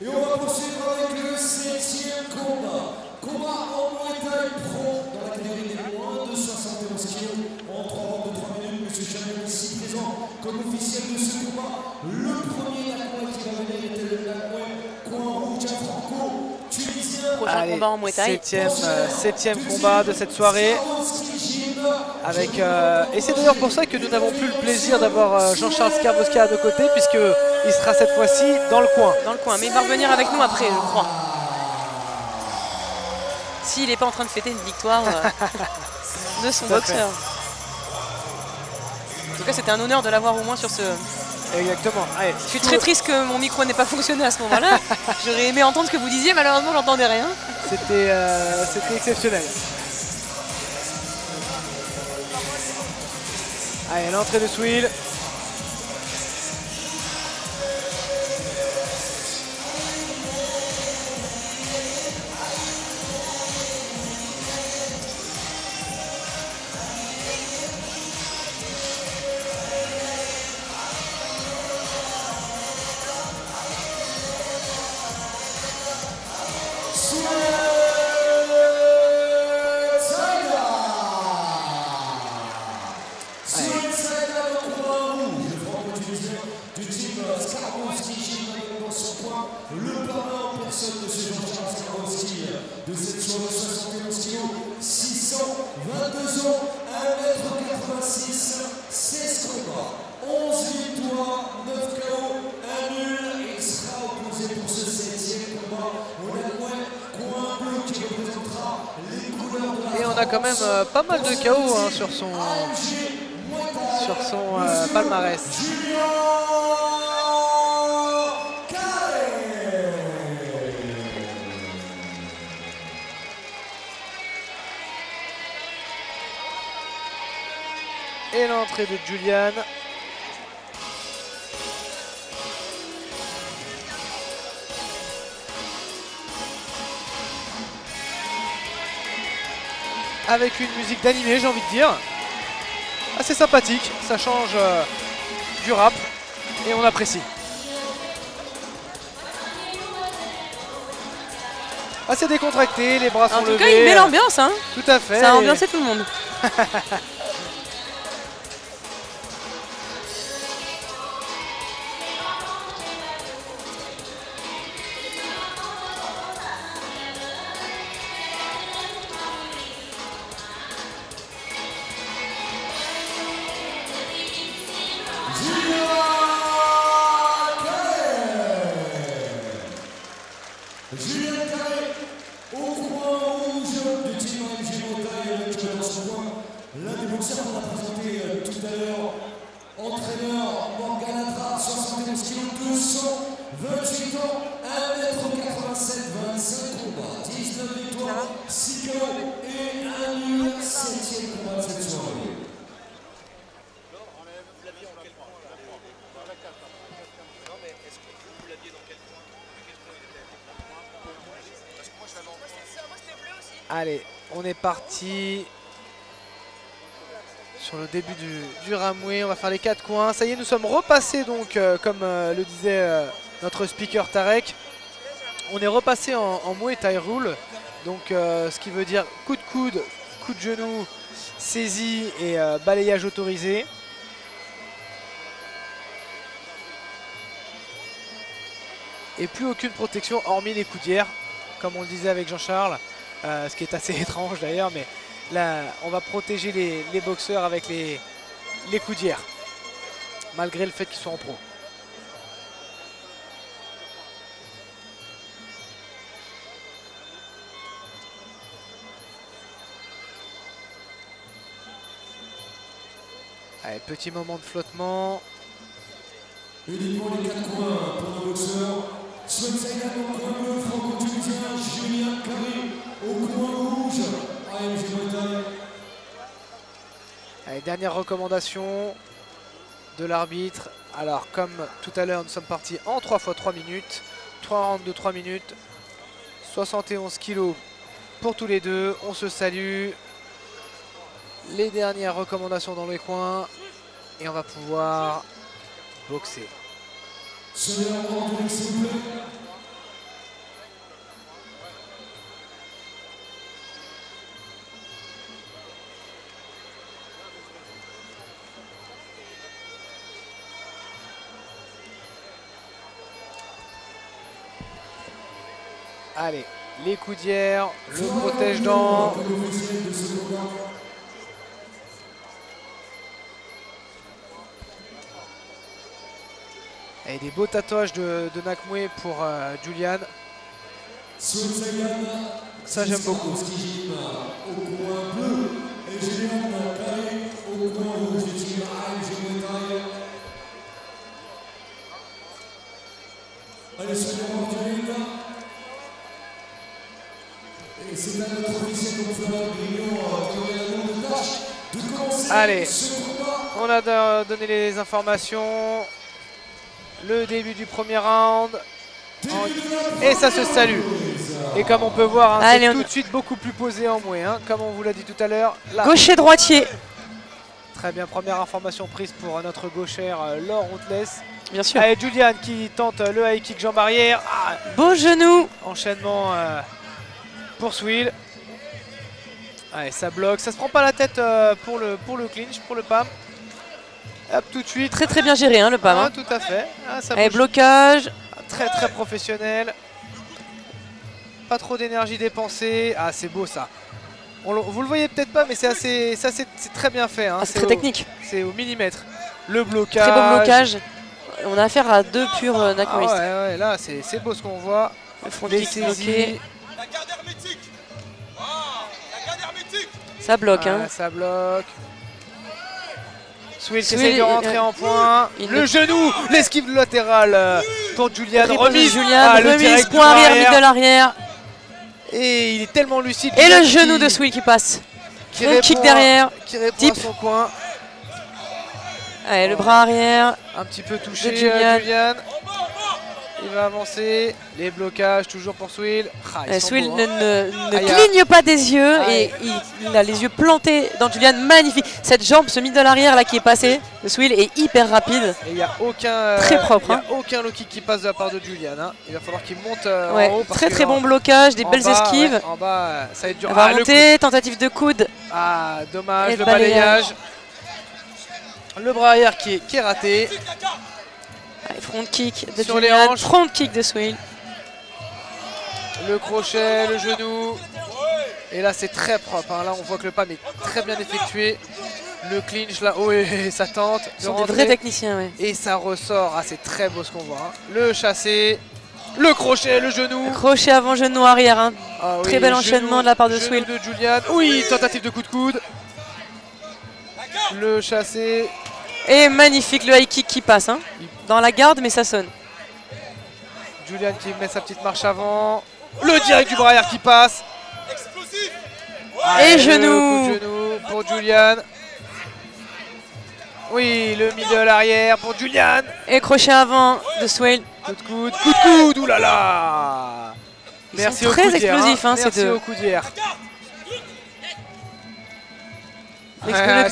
Et on va poursuivre avec le 7e combat. Combat en Muay Thai Pro dans la catégorie des moins de 71 kg. En 3 rounds de 3 minutes, M. Chamel ici présent comme officiel de ce combat. Le premier Nakoué qui va venir était le Nakoué coin rouge franco tunisien. Prochain combat en Muay Thai. Septième combat de cette soirée. Avec, et c'est d'ailleurs pour ça que nous n'avons plus le plaisir d'avoir Jean-Charles Skarbowski à nos côtés, puisqu'il sera cette fois-ci dans le coin. Dans le coin, mais il va revenir avec nous après, je crois. S'il n'est pas en train de fêter une victoire de son boxeur. En tout cas, c'était un honneur de l'avoir au moins sur ce... Exactement. Allez, je suis très triste que mon micro n'ait pas fonctionné à ce moment-là. J'aurais aimé entendre ce que vous disiez, malheureusement, j'entendais rien. C'était exceptionnel. Allez, l'entrée de Swill. Le parrain en personne de ce Jean-Charles Skarbowski de cette soirée 71 kg, 622 ans, 1m86, 16 combats, 11 victoires, 9 KO, 1 nul. Il sera opposé pour ce 7e combat au Nakoué coin bleu qui représentera les couleurs de la... Et on a quand même pas mal de KO hein, sur son palmarès. Et l'entrée de Julian. Avec une musique d'animé, j'ai envie de dire. Assez sympathique, ça change du rap et on apprécie. Assez décontracté, les bras sont levés. En tout cas, il met l'ambiance, hein. Tout à fait. Ça a ambiancé tout le monde. Julien Carré, au coin rouge du team AMG Muay Thai avec dans son coin l'un des boxeurs qu'on a présenté tout à l'heure, entraîneur Morgan Atra, 71 kg, 228 ans, 1m87, 25 combats, 19 victoires, 6 KO et 1 nul, 7e combat de cette soirée. Allez, on est parti sur le début du Ramoué. On va faire les 4 coins. Ça y est, nous sommes repassés donc, comme le disait notre speaker Tarek. On est repassé en Muay Thai Rule. Donc, ce qui veut dire coup de coude, coup de genou, saisie et balayage autorisé. Et plus aucune protection hormis les coudières, comme on le disait avec Jean-Charles. Ce qui est assez étrange d'ailleurs, mais là on va protéger les boxeurs avec les coudières, malgré le fait qu'ils soient en pro. Allez, petit moment de flottement. Uniquement les 4 coins pour le boxeur. Swen Saïdan au coin bleu, franco-tunisien, Julien Carré au coin rouge, AMG Muay Thai. Allez, dernière recommandation de l'arbitre. Alors, comme tout à l'heure, nous sommes partis en 3 x 3 minutes. 3 rounds de 3 minutes. 71 kg pour tous les deux. On se salue. Les dernières recommandations dans les coins. Et on va pouvoir boxer. Sonnez en ordre, s'il vous plaît. Allez, les coudières, le protège-dents. Et des beaux tatouages de Nakamura pour Julian. Ça, j'aime beaucoup. Allez, c'est à notre officiel donc Florent Grignon qui aurait la longue tâche de commencer Allez, ce combat. on a donné les informations. Le début du premier round. Et ça se salue. Et comme on peut voir, hein, c'est tout de suite beaucoup plus posé en mouet, hein, comme on vous l'a dit tout à l'heure. Gaucher-droitier. Très bien, première information prise pour notre gauchère Laure Routles. Bien sûr. Allez, Julian qui tente le high kick jambe arrière. Ah, beau genou. enchaînement pour Swill. Allez, ça bloque. Ça se prend pas la tête pour le clinch, pour le PAM. Hop, tout de suite. Très très bien géré, hein, le PAM. Ah, Hein. tout à fait. Ah, ça Allez, bouge. blocage. Très très professionnel. Pas trop d'énergie dépensée. Ah, c'est beau ça. Vous le voyez peut-être pas, mais c'est très bien fait. Hein. Ah, c'est très technique. C'est au millimètre. Le blocage. Très beau blocage. On a affaire à deux purs Ah Nakamura. ouais, là c'est beau ce qu'on voit. Le front Les kick bloqué. saisies. La garde hermétique. La garde hermétique. Ça bloque. Hein. Ça bloque. Swill qui Swill, essaie de rentrer en point. Le genou, l'esquive latérale pour Julian. Remise Julian. Julian, Le remise, direct point arrière, arrière. middle arrière. Et il est tellement lucide. Et Julian le genou qui- de Swill qui passe. qui Le répond kick à- derrière. Qui répond Type. à son coin. Allez, le bras arrière. Un petit peu touché De Julian. Julian. Il va avancer. Les blocages toujours pour Swill. Ah, ils sont Swill beaux, ne, hein. ne Aïe, cligne pas des yeux Aïe. et il a les yeux plantés dans Julian. Magnifique. Cette jambe, ce middle arrière là qui est passé de Swill est hyper rapide. Et il n'y a aucun, Très propre, il y a hein. aucun low kick qui passe de la part de Julian. Hein. Il va falloir qu'il monte Ouais, en haut. Parce très que très en- bon blocage, des en belles bas, esquives. ouais, en bas, ça va être dur. Elle va le coup. monter, tentative de coude. Ah, dommage, Et le le balayage. balayage. Le bras arrière qui est raté. Allez, front kick de Sur les Julian, hanches. front kick de Swill. Le crochet, le genou. Et là, c'est très propre. Hein. Là, on voit que le PAM est très bien effectué. Le clinch, là, oh, et ça tente. Ils de sont des rentrer. vrais techniciens, ouais. Et ça ressort. Ah, c'est très beau ce qu'on voit. Hein. Le chassé. Le crochet, le genou. Crochet avant genou arrière. Hein. Ah oui, Très bel enchaînement de la part de genou Swill. de Julian. Oui, tentative de coup de coude. Le chassé. Et magnifique le high kick qui passe. Hein. Dans la garde, mais ça sonne. Julian qui met sa petite marche avant. Le direct du bras arrière qui passe. Explosif. Et le genou. coup de genou pour Julian. Oui, le middle arrière pour Julian. Et crochet avant de Swill. Coup de coude, coup de coude, oulala. Ils Merci sont aux très coudières, explosifs, hein, ces Merci deux. aux coudières.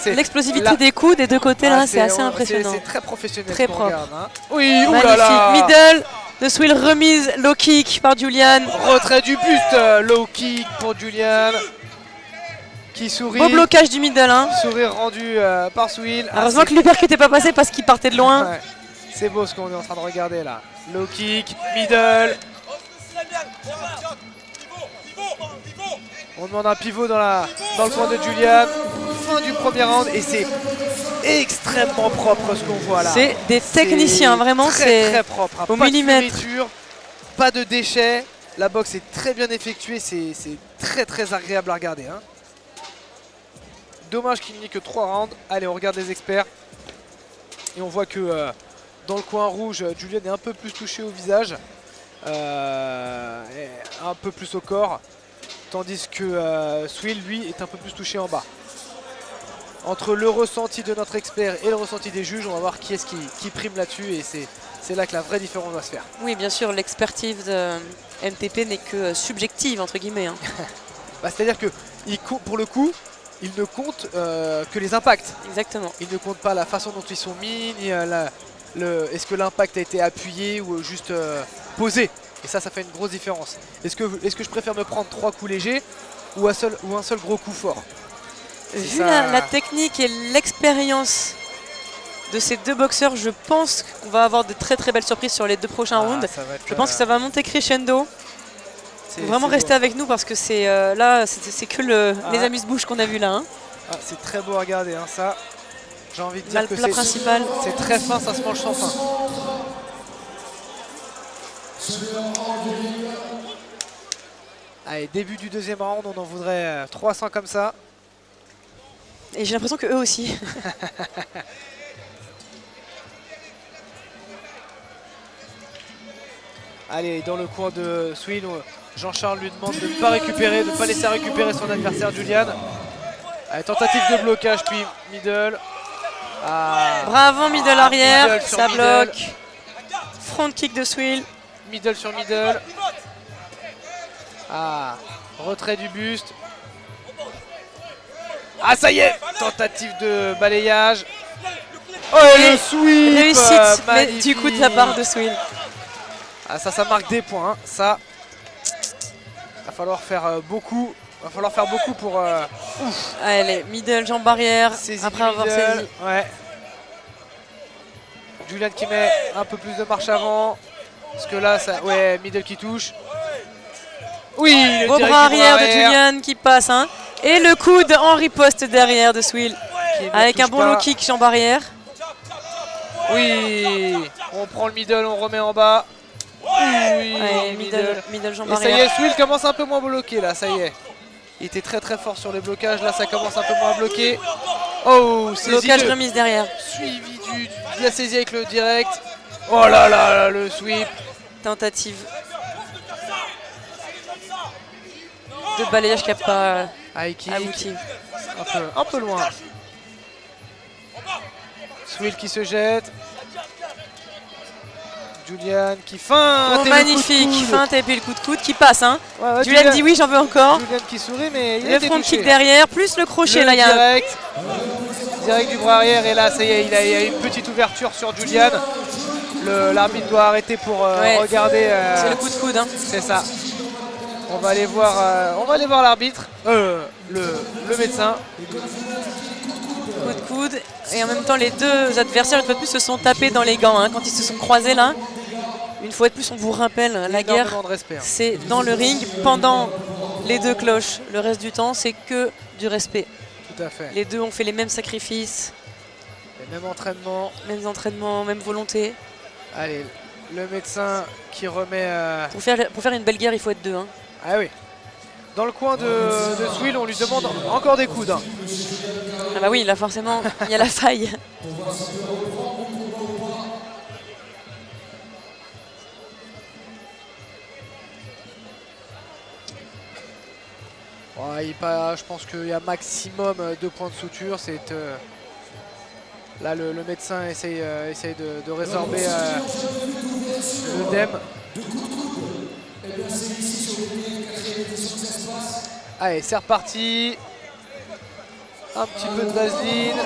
C'est- L'explosivité là- des coups des deux côtés, Ah, là, c'est assez impressionnant. C'est très professionnel. Très ce qu'on propre. regarde, hein. Oui, Magnifique. oulala. Middle de Swill, remise, low kick par Julian. Retrait du buste, low kick pour Julian. Qui sourit. Beau blocage du middle. Hein. Sourire rendu par Swill. Ah, Heureusement c'est- que l'uppercut n'était pas passé parce qu'il partait de loin. Ouais. C'est beau ce qu'on est en train de regarder là. Low kick, middle. On demande un pivot dans le coin de Julian. Fin du premier round et c'est extrêmement propre ce qu'on voit là. C'est des techniciens, vraiment. Très C'est très propre. Hein. au Pas millimètre. de fioritures, pas de déchets. La boxe est très bien effectuée. C'est très très agréable à regarder. Hein. Dommage qu'il n'y ait que 3 rounds. Allez, on regarde les experts. Et on voit que dans le coin rouge, Julian est un peu plus touché au visage. Et un peu plus au corps. Tandis que Swill, lui, est un peu plus touché en bas. Entre le ressenti de notre expert et le ressenti des juges, on va voir qui est-ce qui prime là-dessus. Et c'est là que la vraie différence va se faire. Oui, bien sûr, l'expertise de MTP n'est que subjective, entre guillemets. Hein. Bah, c'est-à-dire que pour le coup, il ne compte que les impacts. Exactement. Il ne compte pas la façon dont ils sont mis, ni est-ce que l'impact a été appuyé ou juste posé. Et ça fait une grosse différence. Est-ce que je préfère me prendre 3 coups légers ou un seul gros coup fort? Vu ça. la technique et l'expérience de ces deux boxeurs, je pense qu'on va avoir de très très belles surprises sur les deux prochains rounds. Ça va être, Je pense que ça va monter crescendo. Faut vraiment rester avec nous parce que c'est là, c'est que les amuse-bouches qu'on a vu là. Hein. Ah, c'est très beau à regarder, hein, ça. J'ai envie de dire Là, que le plat principal. c'est très fin, ça se mange sans fin. Allez, début du deuxième round, on en voudrait 300 comme ça. Et j'ai l'impression que eux aussi. Allez, dans le coin de Swill, Jean-Charles lui demande de ne pas récupérer, de ne pas laisser récupérer son adversaire Julian. Allez, tentative de blocage, puis middle. Ah. Bravo, middle arrière, middle sur ça middle. bloque. Front kick de Swill. Middle sur middle. Ah, retrait du buste. Ah, ça y est, tentative de balayage. Oh, et le sweep Réussite, mais magnifique. du coup de la part de Swill. Ah, ça marque des points. Hein. Ça, va falloir faire beaucoup. Va falloir faire beaucoup pour Allez, middle, jambe arrière, saisir après avoir middle. saisi. Ouais. Julian qui met un peu plus de marche avant. Parce que là, ça, ouais, middle qui touche. Oui, le Beau direct bras du arrière de Julian qui passe. Hein. Et le coude en riposte derrière de Swill. qui ne Avec un touche bon pas. low kick, jambe arrière. Oui, on prend le middle, on remet en bas. Oui, Ouais, middle, jambe Et ça y arrière. est, Swill commence un peu moins bloqué là, ça y est. Il était très très fort sur les blocages, là ça commence un peu moins à bloquer. Oh, saisie Blocage de- remise derrière. suivi de la saisie avec le direct. Oh là là, le sweep. Tentative de balayage qui n'a pas High kick, abouti. un peu loin. Swill qui se jette. Julian qui feinte. Oh, et le coup de magnifique, coude. feinte et puis le coup de coude qui passe. Hein. Ouais, Julian dit oui, j'en veux encore. Julian qui sourit, mais il a Le été front touché. kick derrière, plus le crochet. Le Là, il y a un- direct du bras arrière, et là ça y est, il y a une petite ouverture sur Julian. L'arbitre doit arrêter pour Ouais. regarder. C'est le coup de coude. Hein. C'est ça. On va aller voir l'arbitre, le médecin. Coup de coude. Et en même temps, les deux adversaires, une fois de plus, se sont tapés dans les gants. Hein. Quand ils se sont croisés là, une fois de plus, on vous rappelle, la guerre, Énormément de respect. Hein. c'est dans le ring, pendant les deux cloches. Le reste du temps, c'est que du respect. Tout à fait. Les deux ont fait les mêmes sacrifices, Les mêmes entraînements. mêmes entraînements, même volonté. Allez, le médecin qui remet. Pour faire une belle guerre, il faut être deux. Hein. Ah oui. Dans le coin de Swill, on lui demande encore des coudes. Hein. Ah bah oui, là forcément, il y a la faille. Ouais, je pense qu'il y a maximum 2 points de suture. Là, le médecin essaye de résorber l'œdème. Allez, c'est reparti. Un petit peu de vaseline.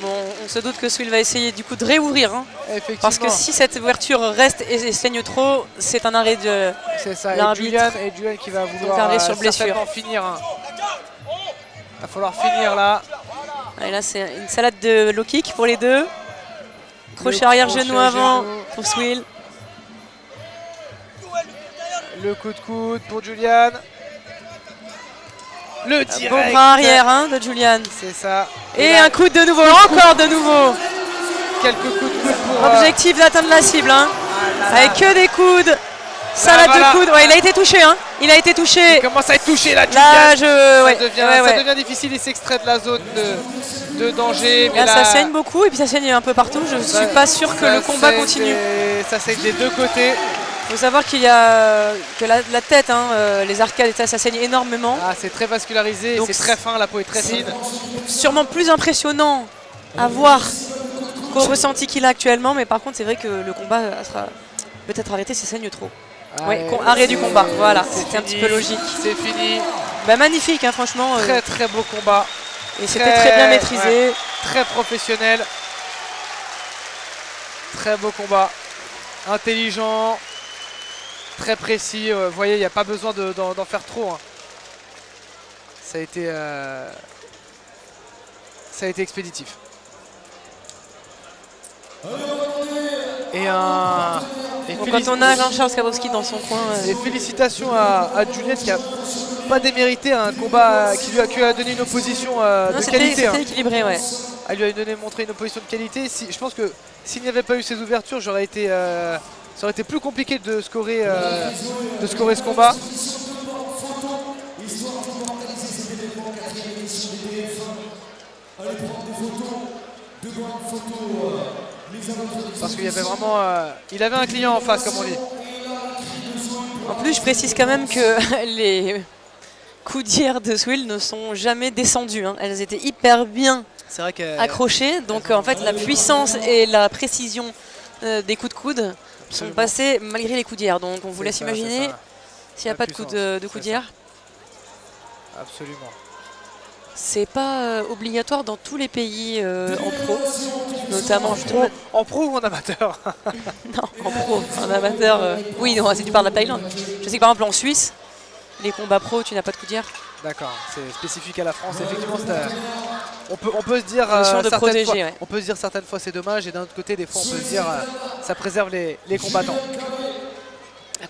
Bon, on se doute que Swill va essayer du coup de réouvrir. Hein, Effectivement. parce que si cette ouverture reste et saigne trop, c'est un arrêt de... C'est ça, l'arbitre. et Julian qui va vouloir arrêt sur blessure. certainement finir. Hein. Va falloir finir là. Allez, là, c'est une salade de low kick pour les deux. Crochet Le arrière, crochet genou avant genou. pour Swill. Le coup de coude pour Julian. Le direct. Beau bras arrière hein, de Julian. C'est ça. Et là, un coup de nouveau, encore de nouveau. quelques coups de coude pour Objectif d'atteindre la cible. Hein. là, là. Avec que des coudes. Salade voilà. de coudes. Ouais, il a été touché. Hein. Il a été touché. Il commence à être touché là, Julian. Là, ça ouais. devient difficile, il s'extrait de la zone de danger. Mais Là, ça saigne beaucoup et puis ça saigne un peu partout. Je ne suis pas sûr que le combat continue. Ça saigne des deux côtés. Il faut savoir qu'il y a que la tête, hein, les arcades et ça saigne énormément. Ah, c'est très vascularisé, Donc c'est très fin, la peau est très fine. Sûrement plus impressionnant à voir qu'au ressenti qu'il a actuellement. Mais par contre, c'est vrai que le combat sera peut-être arrêté si ça saigne trop. Oui, arrêt du combat. Voilà, c'était un petit peu logique. C'est fini. Bah, magnifique, hein, franchement. Très très beau combat. Et c'était très bien maîtrisé. Ouais, très professionnel. Très beau combat. Intelligent. Très précis. Vous voyez, il n'y a pas besoin d'en faire trop. Hein. Ça a été expéditif. Et un... Donc, quand on a Jean-Charles Skarbowski dans son coin... Et félicitations à Julian qui a pas démérité un combat qui lui a donné une opposition de qualité. C'était équilibré, ouais. Elle lui a montré une opposition de qualité. Je pense que s'il n'y avait pas eu ces ouvertures, ça aurait été plus compliqué de scorer ce combat. Parce qu'il y avait vraiment... il avait un client en face, comme on dit. En plus, je précise quand même que les coudières de Swill ne sont jamais descendues. Hein. Elles étaient hyper bien accrochées. Donc en fait, la puissance et la précision des coups de coude sont passés malgré les coudières. Donc on vous laisse imaginer s'il n'y a pas de coups de coudière. Absolument. C'est pas obligatoire dans tous les pays en pro, notamment en pro ou en amateur? Non, en pro, en amateur. Oui, non, si tu parles de la Thaïlande. Je sais que par exemple en Suisse, les combats pro, tu n'as pas de coudière. D'accord, c'est spécifique à la France. Effectivement, on peut se dire on peut se dire certaines fois c'est dommage, et d'un autre côté, des fois on peut se dire ça préserve les combattants.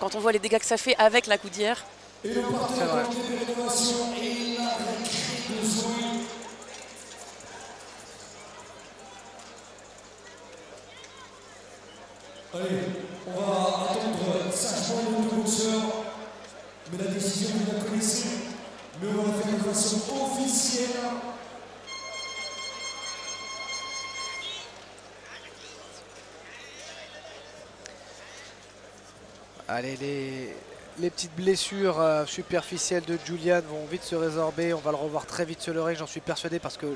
Quand on voit les dégâts que ça fait avec la coudière. C'est vrai. Allez, on va attendre sagement nos deux boxeurs, mais la décision vous la connaissez, mais on va la faire de façon officielle. Allez, les petites blessures superficielles de Julian vont vite se résorber. On va le revoir très vite sur le ring, j'en suis persuadé, parce que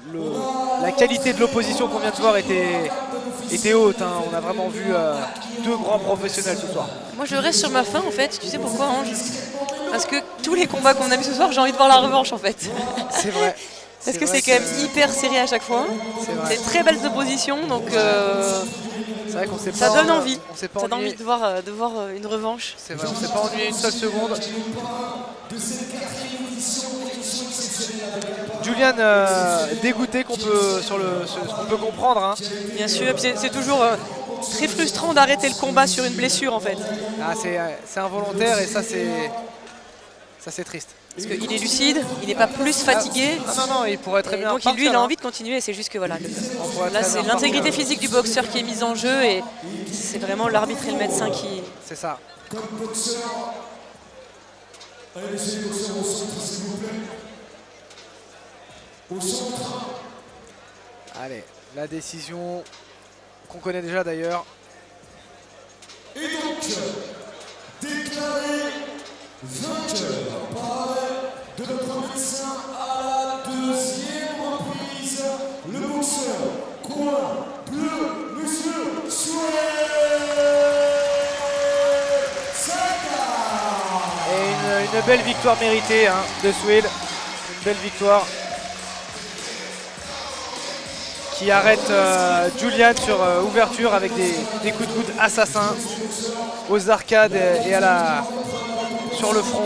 la qualité de l'opposition qu'on vient de voir était haute. Hein. On a vraiment vu deux grands professionnels ce soir. Moi je reste sur ma faim en fait, tu sais pourquoi Ange? Parce que tous les combats qu'on a vu ce soir, j'ai envie de voir la revanche en fait. C'est vrai. Parce que c'est quand même hyper serré à chaque fois. C'est très belles oppositions, donc c'est vrai qu'on ça donne envie. Ça donne envie de voir une revanche. C'est vrai, on ne s'est pas ennuyé une seule seconde. Julian dégoûté qu'on peut comprendre. Hein. Bien sûr, c'est toujours très frustrant d'arrêter le combat sur une blessure en fait. Ah, c'est involontaire, et ça c'est triste. Parce qu'il est lucide, il n'est pas plus fatigué. Non, il pourrait très bien. Donc lui, il a envie de continuer. C'est juste que voilà. Là, c'est l'intégrité physique du boxeur qui est mise en jeu, et c'est vraiment l'arbitre et le médecin qui. C'est ça. Comme boxeur, allez, laissez les boxeurs au centre, s'il vous plaît. Au centre. Allez, la décision qu'on connaît déjà d'ailleurs. Et donc, déclaré vainqueur par de notre médecin à la deuxième reprise, le boxeur coin bleu, monsieur Swill Saka. Et une belle victoire méritée de Swill. Une belle victoire qui arrête Julian sur ouverture avec des coups de coude assassins aux arcades et sur le front.